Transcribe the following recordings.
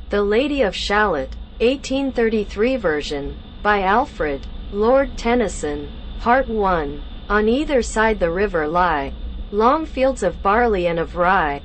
The Lady of Shalott, 1833 version, by Alfred, Lord Tennyson. Part 1. On either side the river lie long fields of barley and of rye,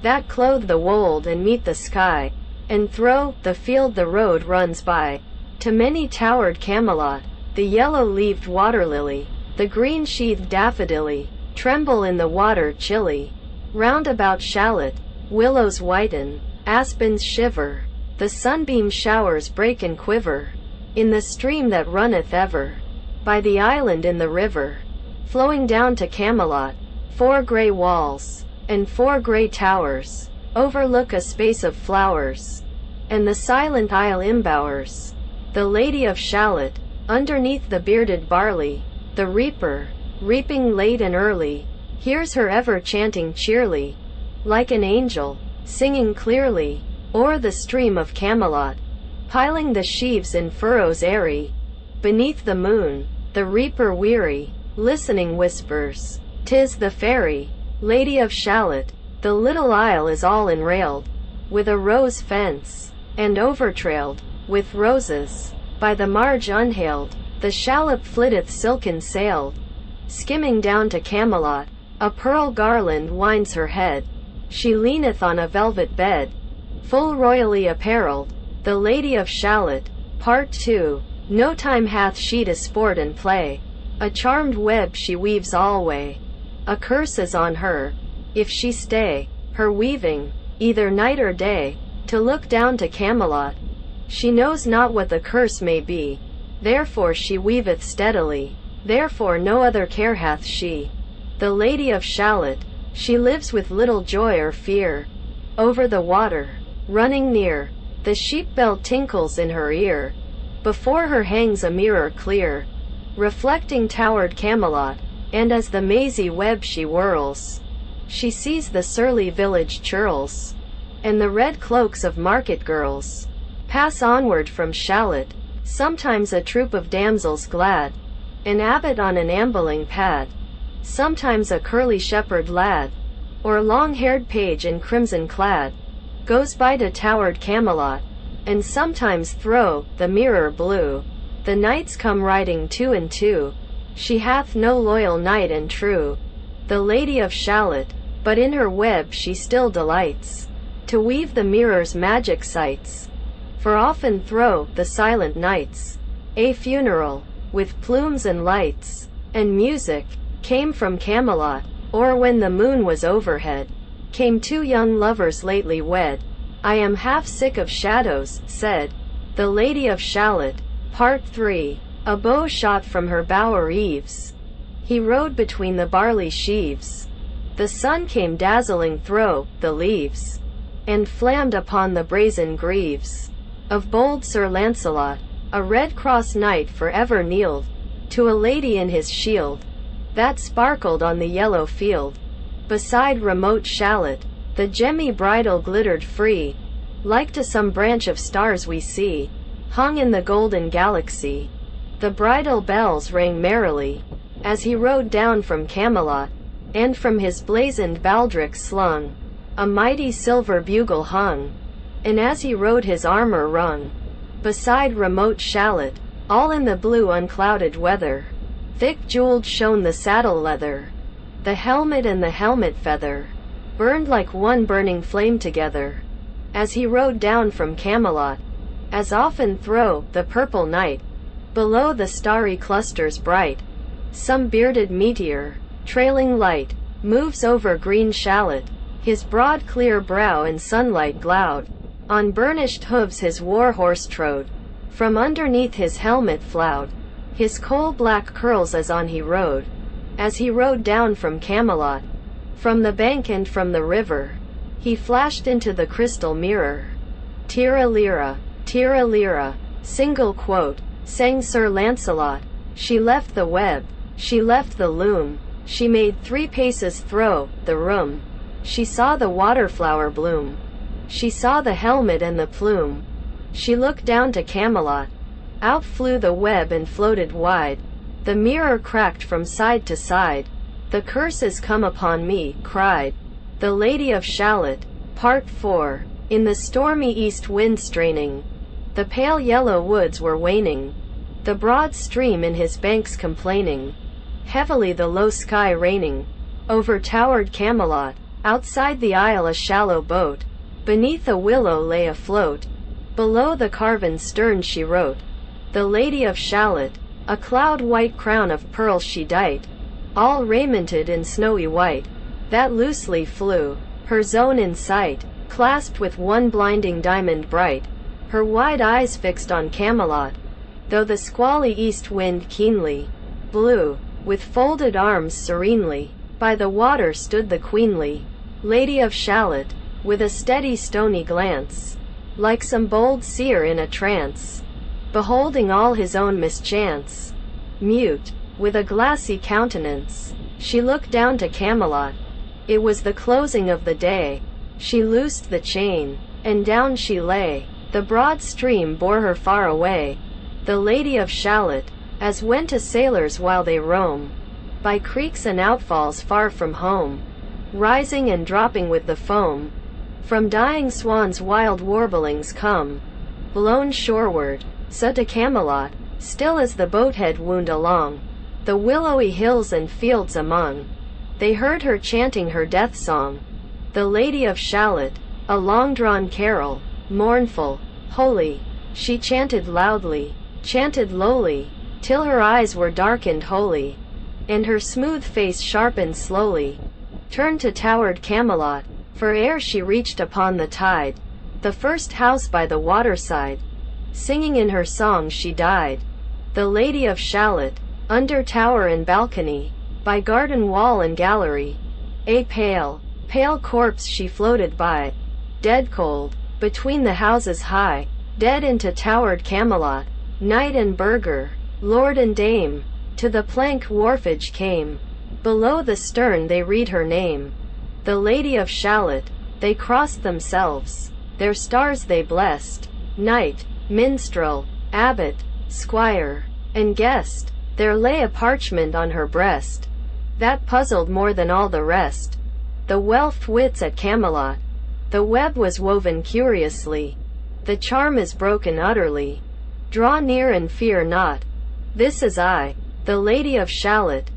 that clothe the wold and meet the sky, and through the field the road runs by, to many-towered Camelot. The yellow-leaved water-lily, the green-sheathed daffodilly, tremble in the water chilly. Round about Shalott, willows whiten, aspens shiver, the sunbeam showers break and quiver, in the stream that runneth ever, by the island in the river, flowing down to Camelot. 4 grey walls, and 4 grey towers, overlook a space of flowers, and the silent isle embowers the Lady of Shalott. Underneath the bearded barley, the reaper, reaping late and early, hears her ever chanting cheerly, like an angel, singing clearly, o'er the stream of Camelot, piling the sheaves in furrows airy. Beneath the moon, the reaper weary, listening whispers, "'Tis the fairy Lady of Shalott." The little isle is all enrailed with a rose fence, and overtrailed with roses. By the marge unhailed, the shallop flitteth silken sailed, skimming down to Camelot. A pearl garland winds her head, she leaneth on a velvet bed, full royally apparelled. The Lady of Shalott. Part 2. No time hath she to sport and play, a charmed web she weaves alway. A curse is on her, if she stay her weaving, either night or day, to look down to Camelot. She knows not what the curse may be, therefore she weaveth steadily, therefore no other care hath she. The Lady of Shalott. She lives with little joy or fear, over the water, running near, the sheep bell tinkles in her ear, before her hangs a mirror clear, reflecting towered Camelot, and as the mazy web she whirls, she sees the surly village churls, and the red cloaks of market girls, pass onward from Shalott. Sometimes a troop of damsels glad, an abbot on an ambling pad, sometimes a curly shepherd lad, or long-haired page in crimson clad, goes by to towered Camelot, and sometimes through the mirror blue, the knights come riding 2 and 2. She hath no loyal knight and true, the Lady of Shalott, but in her web she still delights, to weave the mirror's magic sights. For often thro' the silent nights, a funeral, with plumes and lights, and music, came from Camelot, or when the moon was overhead, came 2 young lovers lately wed. I am half sick of shadows, said the Lady of Shalott. Part 3. A bow shot from her bower eaves, he rode between the barley sheaves. The sun came dazzling thro' the leaves, and flammed upon the brazen greaves of bold Sir Lancelot. A red cross knight for ever kneeled to a lady in his shield, that sparkled on the yellow field. Beside remote Shalott, the gemmy bridle glittered free, like to some branch of stars we see, hung in the golden galaxy. The bridle bells rang merrily, as he rode down from Camelot, and from his blazoned baldric slung a mighty silver bugle hung, and as he rode his armor rung. Beside remote Shalott, all in the blue unclouded weather, thick jeweled shone the saddle leather, the helmet and the helmet feather, burned like one burning flame together, as he rode down from Camelot. As often thro' the purple night, below the starry clusters bright, some bearded meteor, trailing light, moves over green Shalott. His broad clear brow in sunlight glowed, on burnished hooves his war horse trode, from underneath his helmet flowed his coal-black curls as on he rode, as he rode down from Camelot. From the bank and from the river, he flashed into the crystal mirror. Tira lira, single quote, sang Sir Lancelot. She left the web, she left the loom, she made 3 paces thro' the room. She saw the waterflower bloom, she saw the helmet and the plume. She looked down to Camelot, out flew the web and floated wide. The mirror cracked from side to side. The curse is come upon me, cried the Lady of Shalott. Part 4. in the stormy east wind straining. The pale yellow woods were waning, the broad stream in his banks complaining. Heavily the low sky raining over towered Camelot. Outside the isle a shallow boat beneath a willow lay afloat. Below the carven stern she wrote, "The Lady of Shalott." A cloud-white crown of pearls she dight, all raimented in snowy white, that loosely flew, her zone in sight, clasped with one blinding diamond bright, her wide eyes fixed on Camelot, though the squally east wind keenly blew. With folded arms serenely, by the water stood the queenly Lady of Shalott, with a steady stony glance, like some bold seer in a trance, beholding all his own mischance. Mute, with a glassy countenance, she looked down to Camelot. It was the closing of the day. She loosed the chain, and down she lay. The broad stream bore her far away, the Lady of Shalott, as went a sailors while they roam by creeks and outfalls far from home, rising and dropping with the foam. From dying swans wild warblings come, blown shoreward. So to Camelot, still as the boathead wound along the willowy hills and fields among, they heard her chanting her death song, the Lady of Shalott, a long-drawn carol, mournful, holy. She chanted loudly, chanted lowly, till her eyes were darkened wholly, and her smooth face sharpened slowly, turned to towered Camelot. For ere she reached upon the tide, the first house by the waterside, singing in her song she died, the Lady of Shalott, under tower and balcony, by garden wall and gallery. A pale, pale corpse she floated by, dead cold, between the houses high, dead into towered Camelot. Knight and burgher, lord and dame, to the plank wharfage came. Below the stern they read her name, the Lady of Shalott. They crossed themselves, their stars they blessed, knight, minstrel, abbot, squire, and guest. There lay a parchment on her breast, that puzzled more than all the rest. The whelped wits at Camelot, the web was woven curiously, the charm is broken utterly. Draw near and fear not, this is I, the Lady of Shalott,